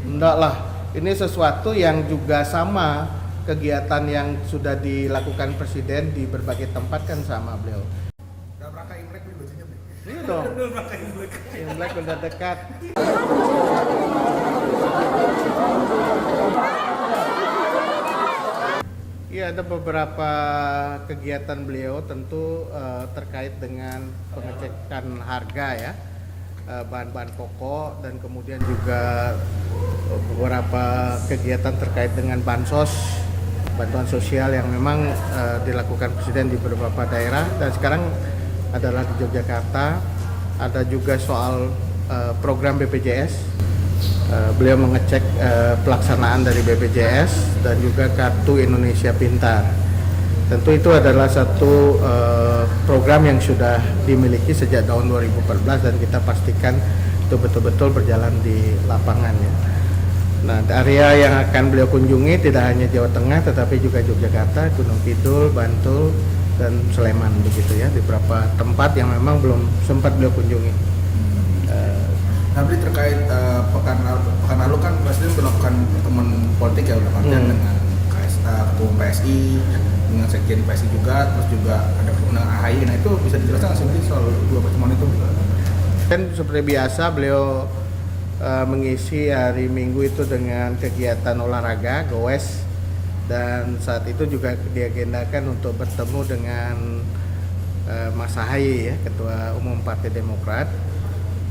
Enggak lah, ini sesuatu yang juga sama kegiatan yang sudah dilakukan Presiden di berbagai tempat kan sama beliau. Dalam rangka Imlek nih bajunya nih. Iya dong, Dalam rangka Imlek. Imlek udah dekat. Iya, ada beberapa kegiatan beliau tentu terkait dengan pengecekan harga ya, bahan-bahan pokok, dan kemudian juga beberapa kegiatan terkait dengan bansos, bantuan sosial yang memang dilakukan Presiden di beberapa daerah, dan sekarang adalah di Yogyakarta. Ada juga soal program BPJS. Beliau mengecek pelaksanaan dari BPJS dan juga Kartu Indonesia Pintar. Tentu itu adalah satu program yang sudah dimiliki sejak tahun 2014 dan kita pastikan itu betul-betul berjalan di lapangan ya. Nah, area yang akan beliau kunjungi tidak hanya Jawa Tengah tetapi juga Yogyakarta, Gunung Kidul, Bantul, dan Sleman begitu ya, di beberapa tempat yang memang belum sempat beliau kunjungi. Tapi terkait pekan lalu kan Presiden melakukan pertemuan politik ya udah dengan ketua PSI, dengan sekjen PSI juga, terus juga ada pertemuan AHY. Nah itu bisa dijelaskan sih soal dua pertemuan itu? Dan seperti biasa beliau mengisi hari Minggu itu dengan kegiatan olahraga, goes, dan saat itu juga diagendakan untuk bertemu dengan Mas AHY ya, Ketua Umum Partai Demokrat.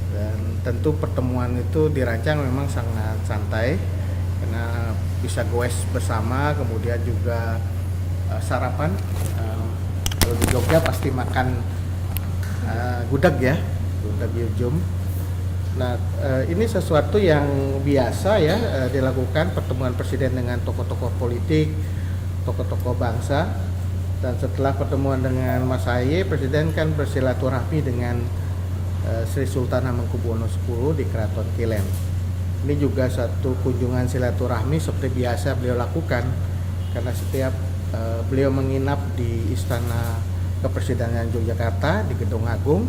Dan tentu pertemuan itu dirancang memang sangat santai karena bisa goes bersama, kemudian juga sarapan. Kalau di Jogja pasti makan gudeg ya, gudeg Yujum. Nah, ini sesuatu yang biasa ya dilakukan pertemuan Presiden dengan tokoh-tokoh politik, tokoh-tokoh bangsa. Dan setelah pertemuan dengan Mas AHY, Presiden kan bersilaturahmi dengan Sri Sultan Hamengkubuwono X di Keraton Kilen. Ini juga satu kunjungan silaturahmi seperti biasa beliau lakukan karena setiap beliau menginap di Istana Kepresidenan Yogyakarta di Gedung Agung,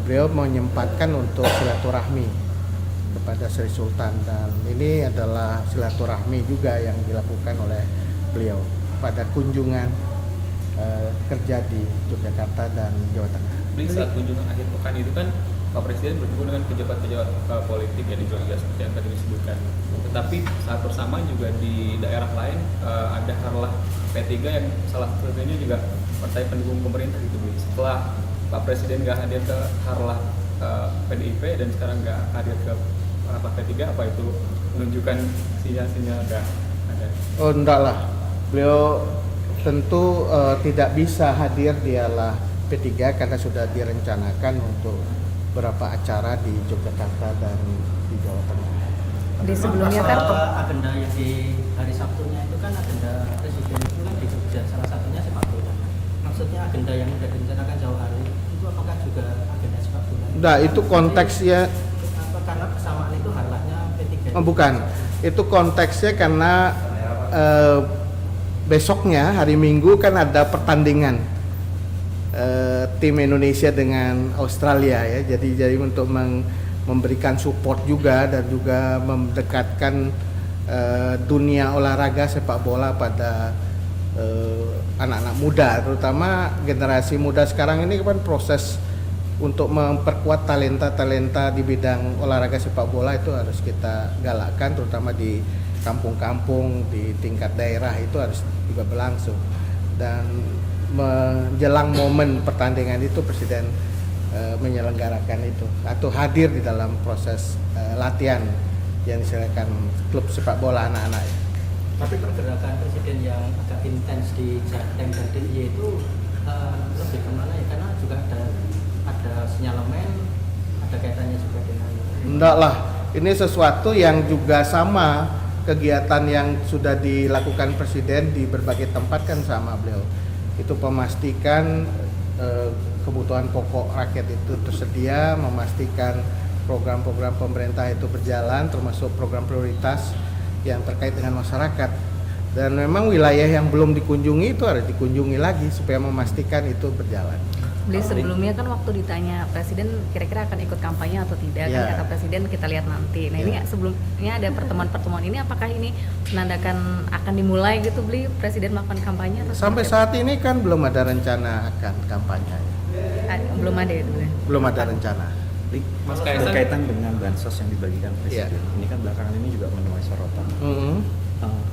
beliau menyempatkan untuk silaturahmi kepada Sri Sultan, dan ini adalah silaturahmi juga yang dilakukan oleh beliau pada kunjungan kerja di Yogyakarta dan Jawa Tengah. Saat kunjungan akhir pekan itu kan Pak Presiden bertemu dengan pejabat-pejabat politik yang di Jogja seperti yang tadi disebutkan. Tetapi saat bersamaan juga di daerah lain ada harlah P3 yang salah satunya juga partai pendukung pemerintah gitu. Setelah Pak Presiden nggak hadir ke harlah PDIP dan sekarang nggak hadir ke harlah P3, apa itu menunjukkan sinyal-sinyal ada? Oh enggak lah, beliau tentu tidak bisa hadir di harlah P3 karena sudah direncanakan untuk beberapa acara di Yogyakarta dan di Jawa Tengah. Di sebelumnya kan agenda yang di hari Sabtunya itu kan agenda Presiden itu kan di Jogja, salah satunya sepak bola. Maksudnya agenda yang sudah direncanakan jauh hari itu apakah juga agenda sepak bola? Nah, itu konteksnya karena kesamaan itu harlahnya P3. Oh, bukan. Itu konteksnya karena besoknya hari Minggu kan ada pertandingan tim Indonesia dengan Australia ya. Jadi untuk memberikan support juga dan juga mendekatkan dunia olahraga sepak bola pada anak-anak muda, terutama generasi muda sekarang ini kan proses untuk memperkuat talenta-talenta di bidang olahraga sepak bola itu harus kita galakkan, terutama di kampung-kampung, di tingkat daerah itu harus juga berlangsung. Dan menjelang momen pertandingan itu Presiden menyelenggarakan itu atau hadir di dalam proses latihan yang diselenggarakan klub sepak bola anak-anak. Tapi pergerakan Presiden yang agak intens di Jateng dan DIY itu lebih kemana ya? Karena juga ada sinyalemen, ada kaitannya juga dengan. Enggak lah, ini sesuatu yang juga sama kegiatan yang sudah dilakukan Presiden di berbagai tempat kan sama beliau. Itu memastikan kebutuhan pokok rakyat itu tersedia, memastikan program-program pemerintah itu berjalan, termasuk program prioritas yang terkait dengan masyarakat. Dan memang wilayah yang belum dikunjungi itu harus dikunjungi lagi supaya memastikan itu berjalan. Beli sebelumnya kan waktu ditanya Presiden kira-kira akan ikut kampanye atau tidak, Ya. kan kata Presiden kita lihat nanti. Nah ini Ya. sebelumnya ada pertemuan-pertemuan ini, apakah ini menandakan akan dimulai gitu Beli Presiden melakukan kampanye atau Sampai seperti saat ini kan belum ada rencana akan kampanye. apa? Belum ada ya Beli? Belum ada rencana. Mas Kaisang? Berkaitan dengan bansos yang dibagikan Presiden, ini kan belakangan ini juga menuai sorotan. Mm-hmm.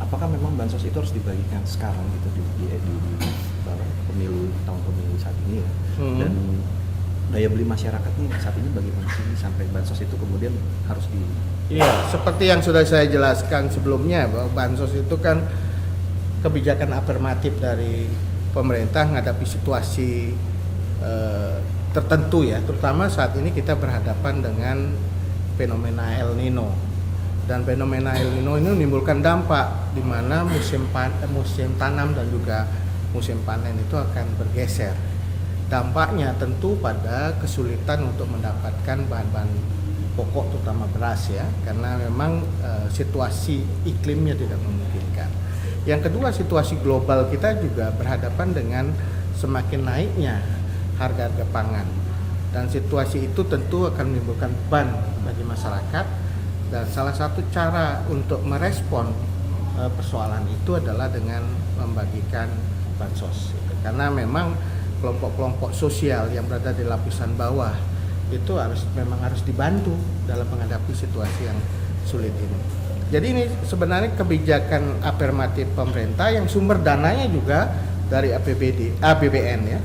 Apakah memang bansos itu harus dibagikan sekarang gitu di pemilu tahun pemilu saat ini ya? Dan daya beli masyarakat nih saat ini bagaimana sih sampai bansos itu kemudian harus di Iya, seperti yang sudah saya jelaskan sebelumnya bahwa bansos itu kan kebijakan afirmatif dari pemerintah menghadapi situasi tertentu ya, terutama saat ini kita berhadapan dengan fenomena El Nino. Dan fenomena El Nino ini menimbulkan dampak di mana musim tanam dan juga musim panen itu akan bergeser. Dampaknya tentu pada kesulitan untuk mendapatkan bahan-bahan pokok terutama beras ya, karena memang situasi iklimnya tidak memungkinkan. Yang kedua, situasi global kita juga berhadapan dengan semakin naiknya harga-harga pangan, dan situasi itu tentu akan menimbulkan beban bagi masyarakat, dan salah satu cara untuk merespon persoalan itu adalah dengan membagikan bansos, karena memang kelompok-kelompok sosial yang berada di lapisan bawah itu memang harus dibantu dalam menghadapi situasi yang sulit ini. Jadi ini sebenarnya kebijakan afirmatif pemerintah yang sumber dananya juga dari APBN ya,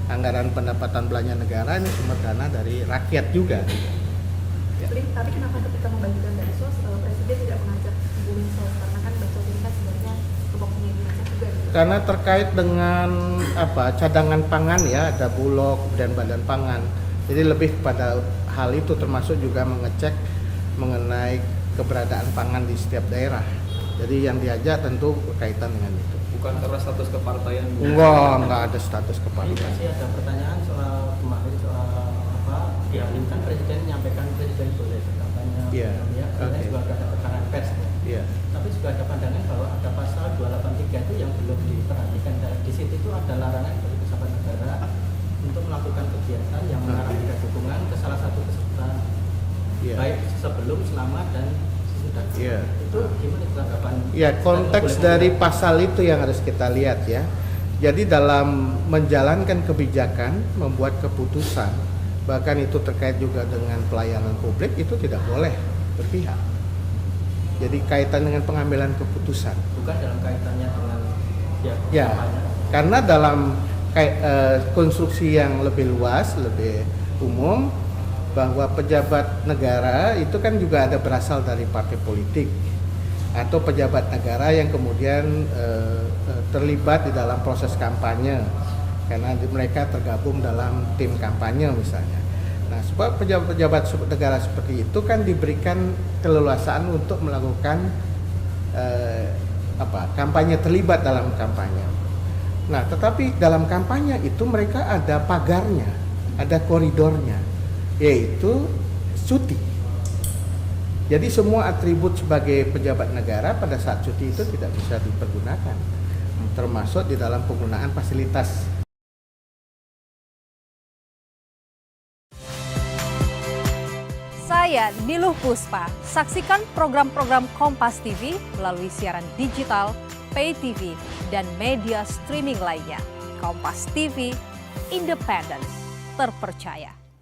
anggaran pendapatan belanja negara, ini sumber dana dari rakyat juga. Tapi kenapa ketika membagikan bansos Presiden tidak mengajak Bulunsos, karena kan bansos ini kan sebenarnya tupoksinya diajak juga gitu. Karena terkait dengan cadangan pangan ya, ada Bulog dan Badan Pangan. Jadi lebih pada hal itu, termasuk juga mengecek mengenai keberadaan pangan di setiap daerah. Jadi yang diajak tentu berkaitan dengan itu. Bukan karena status kepartaian. Enggak ada status Ini kepartaian. masih ada pertanyaan soal kemarin soal ya kan Presiden menyampaikan Presiden boleh kampanye, Iya, ya, oke. juga ada keterangan pers. Iya. Tapi juga ada pandangan bahwa ada pasal 283 itu yang belum diperhatikan. Dan di situ itu ada larangan bagi pejabat negara untuk melakukan kegiatan yang mengarahkan dukungan ke salah satu peserta, Iya. baik sebelum, selama, dan sesudah. Iya. Itu gimana tanggapan? Ya, konteks Boleh dari menggunakan? pasal itu yang harus kita lihat ya. Jadi dalam menjalankan kebijakan, membuat keputusan, bahkan itu terkait juga dengan pelayanan publik, itu tidak boleh berpihak. Jadi kaitan dengan pengambilan keputusan. Bukan dalam kaitannya dengan Ya, kampanye. karena dalam konstruksi yang lebih luas, lebih umum, bahwa pejabat negara itu kan juga ada berasal dari partai politik atau pejabat negara yang kemudian terlibat di dalam proses kampanye karena mereka tergabung dalam tim kampanye misalnya. Nah, sebab pejabat-pejabat negara seperti itu kan diberikan keleluasaan untuk melakukan kampanye, terlibat dalam kampanye. Nah, tetapi dalam kampanye itu mereka ada pagarnya, ada koridornya, yaitu cuti. Jadi semua atribut sebagai pejabat negara pada saat cuti itu tidak bisa dipergunakan, termasuk di dalam penggunaan fasilitas. Saya Niluh Puspa. Saksikan program-program Kompas TV melalui siaran digital, pay TV, dan media streaming lainnya. Kompas TV, independen, terpercaya.